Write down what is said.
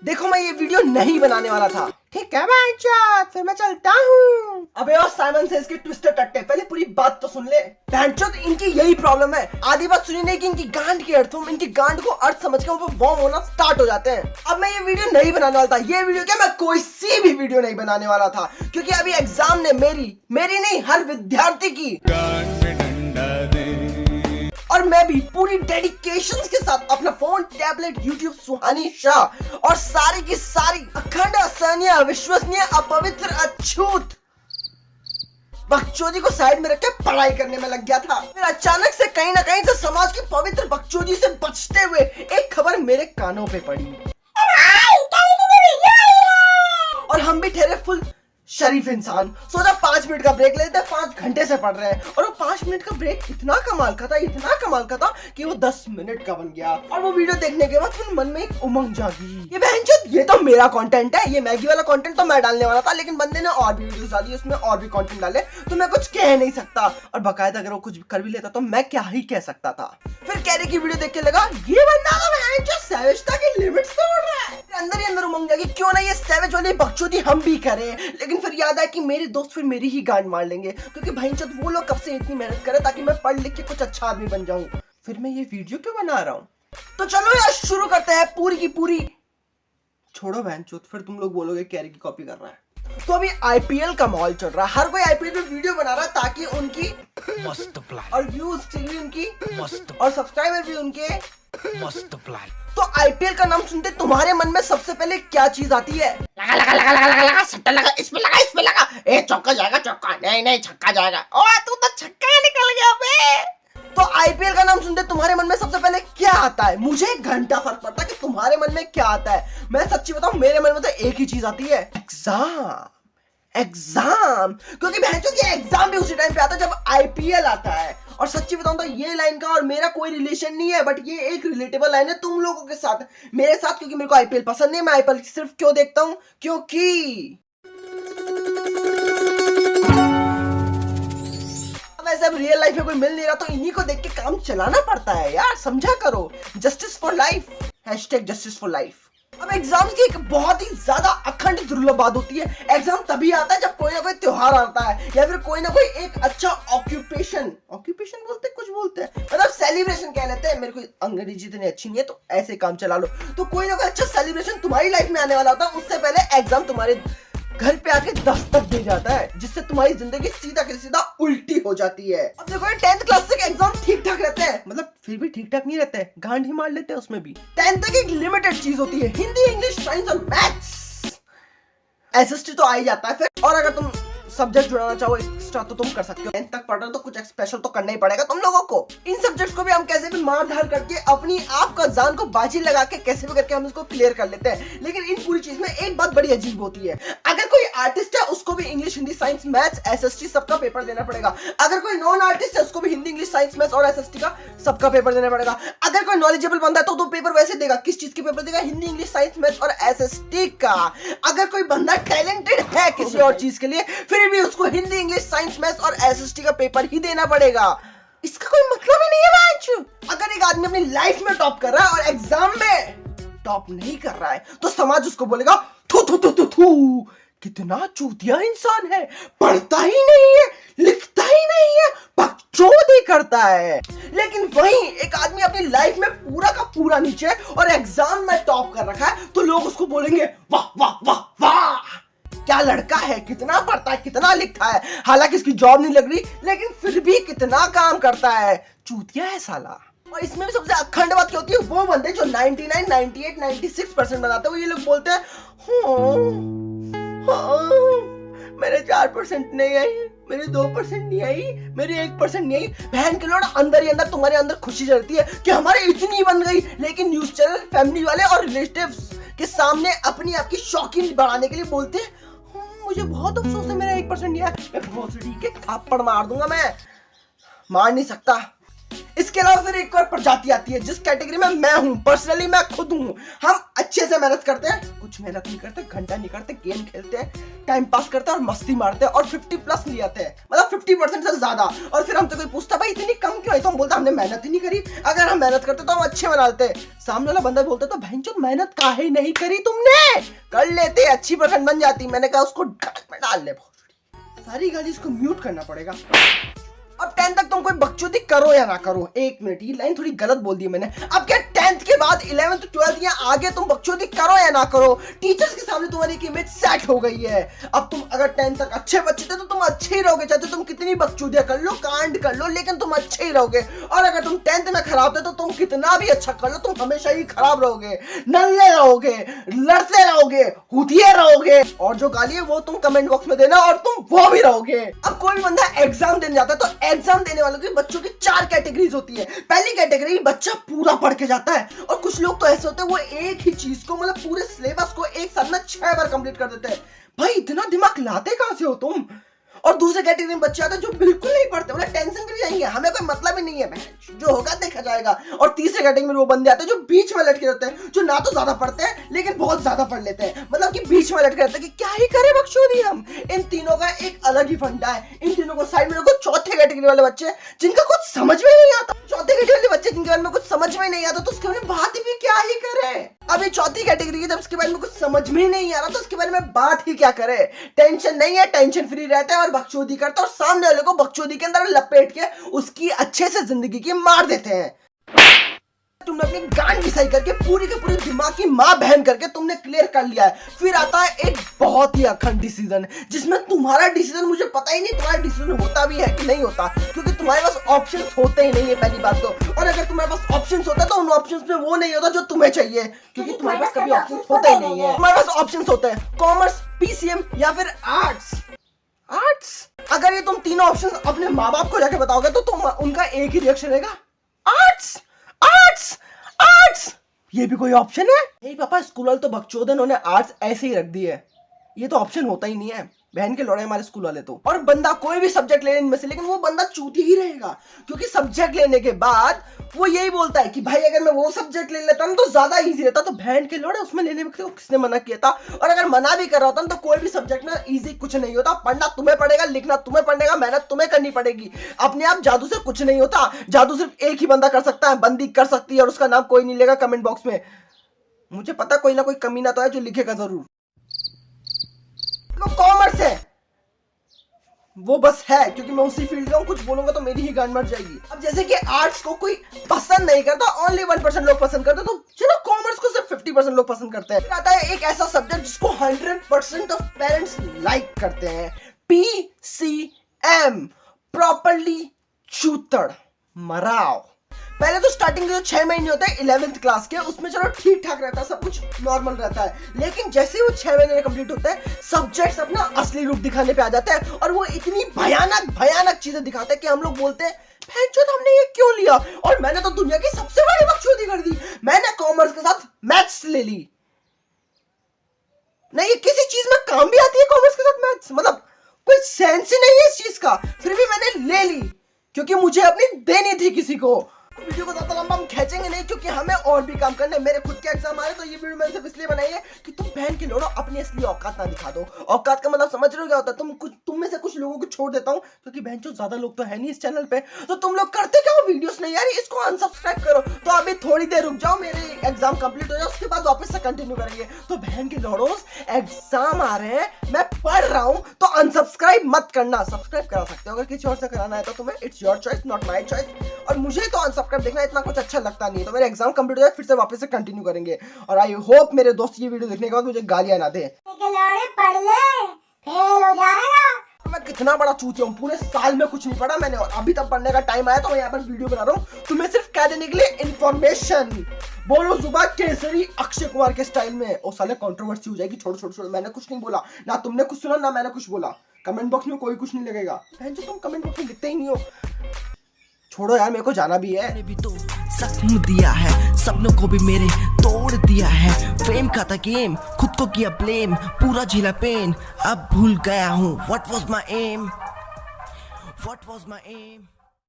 देखो मैं ये वीडियो नहीं बनाने वाला था। ठीक है बहनचोद, फिर मैं चलता हूँ। अबे और साइमन सेज के ट्विस्टर टट्टे, पहले पूरी बात तो सुन ले। बहनचोद इनकी यही प्रॉब्लम है, आधी बात सुनी नहीं कि इनकी गांड की अर्थ, इनकी गांड को अर्थ समझ के वो वॉर्म होना स्टार्ट हो जाते हैं। अब मैं ये वीडियो नहीं बनाने वाला था, ये वीडियो क्या मैं कोई सी भी वीडियो नहीं बनाने वाला था, क्योंकि अभी एग्जाम ने मेरी नहीं हर विद्यार्थी की और मैं भी पूरी डेडिकेशन के साथ अपना फोन, टैबलेट, यूट्यूब, सुहानी शाह और सारी की सारी अखंड, असहनीय, अविश्वसनीय, अपवित्र, अछूत बकचोदी को साइड में रख के पढ़ाई करने में लग गया था। फिर अचानक से कहीं ना कहीं से समाज की पवित्र बकचोदी से बचते हुए एक खबर मेरे कानों पे पड़ी और हम भी ठहरे फुल शरीफ इंसान। सोचा 5 मिनट का ब्रेक लेते हैं, 5 घंटे से पढ़ रहे हैं और वो 5 मिनट का ब्रेक इतना कमाल का था कि वो 10 मिनट का बन गया। और वो वीडियो देखने के बाद फिर मन में एक उमंग जागी, ये बहनचोद ये तो मेरा कंटेंट है, ये मैगी वाला कंटेंट तो मैं डालने वाला था, लेकिन बंदे ने और भी वीडियोस डाली, उसमें और भी कंटेंट डाले, तो मैं कुछ कह नहीं सकता। और बाकायदा अगर वो कुछ कर भी लेता तो मैं क्या ही कह सकता था। फिर कैरी की वीडियो देख के लगा ये बंदा तो बहनचोद सैवेजता की लिमिट्स तोड़ रहा है। अंदर ही अंदर उमंग जागी, क्यों ना ये सैवेज वाली बकचोदी हम भी करें। लेकिन फिर याद आया कि मेरे दोस्त फिर मेरी ही गांड मार लेंगे, क्योंकि भाईचोद वो लोग कब से इतनी मेहनत करे ताकि मैं पढ़ लिख के कुछ अच्छा आदमी बन जाऊं। फिर मैं ये वीडियो क्यों बना रहा हूं? तो चलो यार शुरू करते हैं पूरी की पूरी। छोड़ो भाईचोद, फिर तुम लोग बोलोगे कैरी की कॉपी कर रहा है। तो अभी आईपीएल का माहौल चल रहा है, हर कोई आईपीएल में वीडियो बना रहा है ताकि उनकी मस्त प्लान और व्यूज भी उनकी मस्त और सब्सक्राइबर भी उनके मस्त प्लान। तो आईपीएल का नाम सुनते तुम्हारे मन में सबसे पहले क्या चीज आती है? लगा लगा लगा लगा लगा लगा सट्टा लगा, इसमें लगा, ए चौका जाएगा, चौका नहीं छक्का जाएगा। ओ तू तो छक्का निकल गया बे। तो आईपीएल का नाम सुनते तुम्हारे मन में सबसे पहले क्या आता है? मुझे एक घंटा फर्क पड़ता है कि तुम्हारे मन में क्या आता है। मैं सच्ची बताऊं, मेरे मन में तो एक ही चीज आती है, एग्जाम। क्योंकि बहनचोद ये एग्जाम भी उसी टाइम पे आता है जब आईपीएल आता है। और सच्ची बताऊं तो ये लाइन का और मेरा कोई रिलेशन नहीं है, बट ये एक रिलेटेबल लाइन है तुम लोगों के साथ, मेरे साथ, क्योंकि मेरे को आईपीएल पसंद नहीं है। मैं आईपीएल सिर्फ क्यों देखता हूं? क्योंकि वैसे अब रियल लाइफ में कोई मिल नहीं रहा तो इन्हीं को देख के काम चलाना पड़ता है यार, समझा करो। Justice for life, #justice for life. अब एग्जाम की एक बहुत ही ज्यादा अखंड दुर्लभ बात होती है, एग्जाम तभी आता है जब कोई ना कोई त्योहार आता है या फिर कोई ना कोई एक अच्छा ऑक्यूपेशन बोलते कुछ बोलते हैं, मतलब सेलिब्रेशन कह लेते हैं। मेरे को अंग्रेजी इतनी अच्छी नहीं है तो ऐसे काम चला लो। तो कोई ना कोई अच्छा सेलिब्रेशन तुम्हारी लाइफ में आने वाला होता है, उससे पहले एग्जाम तुम्हारे घर पे आके दस्तक दे जाता है, जिससे तुम्हारी जिंदगी सीधा के सीधा उल्टी हो जाती है। अब देखो 10th क्लास तक एग्जाम ठीक ठाक रहते हैं, मतलब फिर भी ठीक ठाक नहीं रहते हैं, गांड ही मार लेते हैं उसमें भी। 10th तक एक लिमिटेड चीज होती है, हिंदी, इंग्लिश, साइंस और मैथ्स। एसएसटी तो आ ही जाता है फिर, और अगर तुम सब्जेक्ट जुड़ाना चाहो एक्स्ट्रा तो तुम कर सकते हो। 10th तक पढ़ रहे हो तो कुछ स्पेशल तो करना ही पड़ेगा तुम लोगों को। इन सब्जेक्ट्स को भी हम कैसे भी मार धार करके अपनी आप का जान को बाजी लगा के कैसे भी करके हम इसको क्लियर कर लेते हैं। लेकिन इन पूरी चीज में एक बात बड़ी अजीब होती है, अगर कोई आर्टिस्ट है उसको भी English, Hindi, science, maths, SST सबका पेपर देना पड़ेगा। अगर कोई नॉन आर्टिस्ट है उसको भी हिंदी, इंग्लिश, साइंस, मैथ्स और एसएसटी का सबका पेपर देना पड़ेगा। अगर कोई नॉलेजेबल बंदा है तो पेपर वैसे देगा, किस चीज के पेपर देगा? हिंदी, इंग्लिश, साइंस, मैथ्स और एसएसटी का। अगर कोई बंदा टैलेंटेड है किसी और चीज के लिए, फिर भी उसको हिंदी, इंग्लिश, साइंस, मैथ्स और एसएसटी का पेपर ही देना पड़ेगा। इसका कोई मतलब ही नहीं है मैच। अगर एक आदमी अपनी लाइफ में टॉप कर रहा है और एग्जाम में टॉप नहीं कर रहा है तो समाज उसको बोलेगा थू थू थू थू थू, कितना चूतिया इंसान है, पढ़ता ही नहीं है, लिखता ही नहीं है, बकचोदी करता है। लेकिन वहीं एक आदमी अपनी लाइफ में पूरा का पूरा नीचे और एग्जाम में टॉप कर रखा है तो लोग उसको बोलेंगे वाह वाह वाह वाह, क्या लड़का है, कितना पढ़ता है, कितना लिखता है। हालांकि इसकी जॉब नहीं लग रही लेकिन फिर भी कितना काम करता है, चूतिया है साला। और इसमें भी सबसे अखंड बात क्या होती है, वो बंदे जो 99, 98, 96% बनाते हैं, वो ये लोग बोलते हैं मेरे 4% नहीं आई, मेरे 2% नहीं आई, मेरे 1% नहीं आई। बहन के लोग अंदर ही अंदर तुम्हारे अंदर खुशी चलती है कि हमारे इतनी बन गई, लेकिन न्यूज चैनल, फैमिली वाले और रिलेटिव्स के सामने अपनी आपकी शौकीन बढ़ाने के लिए बोलते हैं मुझे बहुत अफसोस है मेरा 1% नहीं आया। मैं भोसड़ी के थप्पड़ मार दूंगा, मैं मार नहीं सकता। इसके अलावा फिर एक और प्रजाति आती है जिस कैटेगरी में मैं हूँ, पर्सनली मैं खुद हूँ। हम अच्छे से मेहनत करते हैं, कुछ मेहनत नहीं करते, घंटा नहीं करते, गेम खेलते हैं, टाइम पास करते हैं और मस्ती मारते हैं और 50+ ले आते हैं, मतलब 50% से ज्यादा। और फिर हमसे कोई पूछता भाई इतनी कम क्यों है, तो हम बोलते हमने मेहनत ही नहीं करी। अगर हम मेहनत करते तो हम अच्छे बना लेते। सामने वाला बंदा बोलता तो बहन चोद मेहनत काहे नहीं करी तुमने, कर लेते, अच्छी परसेंट बन जाती। मैंने कहा उसको गाल में डाल ले, सारी गाली इसको म्यूट करना पड़ेगा। अब 10th तक तुम कोई बकचोदी करो या ना करो, 1 मिनट, ये लाइन थोड़ी गलत बोल दी मैंने। अब क्या 10th के बाद 11th 12th या आगे तुम बकचोदी करो या ना करो, टीचर्स के सामने तुम्हारी एक इमेज सेट हो गई है। अब तुम अगर 10th तक अच्छे बच्चे थे तो तुम अच्छे ही रहोगे, चाहे तुम कितनी बकचोदियां कर लो, कांड कर लो, लेकिन तुम अच्छे ही रहोगे। और अगर तुम 10th में खराब थे तो तुम कितना भी अच्छा कर लो, तुम हमेशा ही खराब रहोगे, नल्ले रहोगे, लड़ते रहोगे, हुतिये रहोगे, और जो गाली है वो तुम कमेंट बॉक्स में देना और तुम वो भी रहोगे। अब कोई बंदा एग्जाम देने जाता है तो एग्जाम देने वालों की बच्चों की 4 कैटेगरीज होती है। पहली कैटेगरी, बच्चा पूरा पढ़ के जाता है, और कुछ लोग तो ऐसे होते हैं वो एक ही चीज को, मतलब पूरे सिलेबस को एक साल में 6 बार कंप्लीट कर देते हैं। भाई इतना दिमाग लाते कहां से हो तुम। और दूसरे कैटेगरी में बच्चे आते हैं जो बिल्कुल नहीं पढ़ते, मतलब टेंशन कर जाएंगे, हमें कोई मतलब ही नहीं है, जो होगा देखा जाएगा। और तीसरे कैटेगरी में वो बंदे आते हैं जो बीच में लटके रहते हैं, जो ना तो ज्यादा पढ़ते हैं लेकिन बहुत ज्यादा पढ़ लेते हैं, मतलब कि बीच में लटके रहते हैं कि क्या ही करे बकचोदी हम। इन तीनों का एक अलग ही फंडा है, इन तीनों को साइड में रखो। चौथे कैटेगरी वाले बच्चे जिनका कुछ समझ में नहीं आता, चौथे कैटेगरी वाले बच्चे जिनके बारे में कुछ समझ में नहीं आता तो उसके बारे में बात भी क्या ही करे। अब ये चौथी कैटेगरी की, जब उसके बारे में कुछ समझ में नहीं आ रहा तो उसके बारे में बात ही क्या करे। टेंशन नहीं है, टेंशन फ्री रहता है और बकचोदी करता है, और सामने वाले को बकचोदी के अंदर लपेट के उसकी अच्छे से जिंदगी की मार देते हैं। तुमने अपनी गांड घिसाई करके पूरी के पूरी दिमाग की माँ बहन करके तुमने क्लियर कर लिया है। फिर आता है एक बहुत ही अखंड डिसीजन, जिसमें तुम्हारा डिसीजन मुझे पता ही नहीं तुम्हारा डिसीजन होता भी है कि नहीं होता, क्योंकि तुम्हारे पास ऑप्शंस होते ही नहीं है पहली बात तो। और अगर तुम्हारे पास ऑप्शंस होता है तो उन ऑप्शंस में वो नहीं होता जो तुम्हें चाहिए, क्योंकि तुम्हारे पास कभी ऑप्शंस होते ही नहीं है। तुम्हारे पास ऑप्शंस होते हैं कॉमर्स, PCM या फिर आर्ट्स। अगर ये तुम तीनों ऑप्शन अपने माँ बाप को जाके बताओगे तो तुम उनका एक ही रिएक्शन रहेगा, आर्ट्स। ये भी कोई ऑप्शन है? नहीं पापा, स्कूल वाले तो बकचोद है, उन्होंने आर्ट्स ऐसे ही रख दी है, ये तो ऑप्शन होता ही नहीं है। बहन के लौड़े हमारे स्कूल वाले तो। और बंदा कोई भी सब्जेक्ट ले इनमें से, लेकिन वो बंदा चूती ही रहेगा, क्योंकि सब्जेक्ट लेने के बाद वो यही बोलता है कि भाई अगर मैं वो सब्जेक्ट ले लेता ना तो ज्यादा इजी रहता। तो बहन के लौड़े उसमें लेने में किसने मना किया था? और अगर मना भी कर रहा होता ना तो कोई भी सब्जेक्ट में इजी कुछ नहीं होता। पढ़ना तुम्हें पड़ेगा, लिखना तुम्हें पड़ेगा, मेहनत तुम्हें करनी पड़ेगी। अपने आप जादू से कुछ नहीं होता, जादू सिर्फ एक ही बंदा कर सकता है, बंदी कर सकती है, और उसका नाम कोई नहीं लेगा कमेंट बॉक्स में। मुझे पता कोई ना कोई कमीना तो है जो लिखेगा जरूर। कॉमर्स है वो बस है, क्योंकि मैं उसी फील्ड का हूं, कुछ बोलूंगा तो मेरी ही गांड मर जाएगी। अब जैसे कि आर्ट्स को कोई पसंद नहीं करता, ओनली 1% लोग पसंद करते, तो चलो कॉमर्स को सिर्फ 50% लोग पसंद करते हैं। आता है एक ऐसा सब्जेक्ट जिसको 100% ऑफ पेरेंट्स लाइक करते हैं, PCM, प्रॉपर्ली चूतड़ मराव। पहले तो स्टार्टिंग के जो 6 महीने होते हैं 11th क्लास के, उसमें चलो ठीक ठाक रहता है, सब कुछ नॉर्मल रहता है, लेकिन जैसे ही वो 6 महीने कंप्लीट होते हैं सब्जेक्ट्स अपना असली रूप दिखाने पे आ जाते हैं, और वो इतनी भयानक चीजें दिखाते हैं कि हम लोग बोलते हैं भैंचोद हमने ये क्यों लिया। और मैंने तो दुनिया की सबसे बड़ी बकचोदी कर दी, मैंने कॉमर्स के साथ मैथ्स ले ली। नहीं, ये किसी चीज में काम भी आती है कॉमर्स के साथ मैथ्स, मतलब कोई सेंस ही नहीं है इस चीज का, फिर भी मैंने ले ली क्योंकि मुझे अपनी देनी थी किसी को। वीडियो को ज्यादा लंबा हम खींचेंगे नहीं, क्योंकि हमें और भी काम करने, मेरे खुद के एग्जाम आ रहे, तो ये वीडियो मैंने सिर्फ इसलिए बनाई है कि तुम बहन के लोड़ो अपनी असली औकात ना दिखा दो। औकात का मतलब समझ रहे हो क्या होता है? तुम में से कुछ लोगों को छोड़ देता हूँ, क्योंकि बहन जो ज्यादा लोग तो है नहीं इस चैनल पे, तो तुम लोग करते क्या हो, वीडियोस नहीं आ रही, इसको अनसब्सक्राइब करो। तो अभी थोड़ी देर रुक जाओ, मेरे एग्जाम कंप्लीट हो जाए, उसके बाद वापस से कंटिन्यू करेंगे। तो बहन के लोड़ो एग्जाम आ रहे हैं, मैं पढ़ रहा हूँ, तो अनसब्सक्राइब मत करना, सब्सक्राइब करा सकते हो अगर किसी और से कराना है तो तुम्हें, it's your choice not my choice. और मुझे तो अनसब्सक्राइब देखना इतना कुछ अच्छा लगता नहीं है, तो मेरे एग्जाम कंप्लीट हो जाए फिर से वापस से कंटिन्यू करेंगे। और आई होप मेरे दोस्त ये वीडियो देखने के बाद मुझे गालियां ना दे। पढ़ ले, फेल हो जाएगा। मैं कितना बड़ा चूतिया हूँ, पूरे साल में कुछ नहीं पढ़ा मैंने, और अभी तक पढ़ने का टाइम आया तो मैं यहाँ पर वीडियो बना रहा हूँ तुम्हें सिर्फ कह देने के लिए इन्फॉर्मेशन। बोलो जुबान केसरी अक्षय कुमार के स्टाइल में। ओ साले कंट्रोवर्सी हो जाएगी, छोड़ो, मैंने कुछ नहीं बोला, ना तुमने कुछ सुना ना मैंने कुछ बोला। कमेंट बॉक्स में कोई कुछ नहीं लगेगा, जो तुम कमेंट बॉक्स में लिखते ही नहीं हो। छोड़ो यार, मेरे को जाना भी है। भी तो सपन दिया है, सपनों को भी मेरे तोड़ दिया है। फेम का था गेम, खुद को किया ब्लेम, पूरा झेला पेन, अब भूल गया हूँ व्हाट वाज माय एम।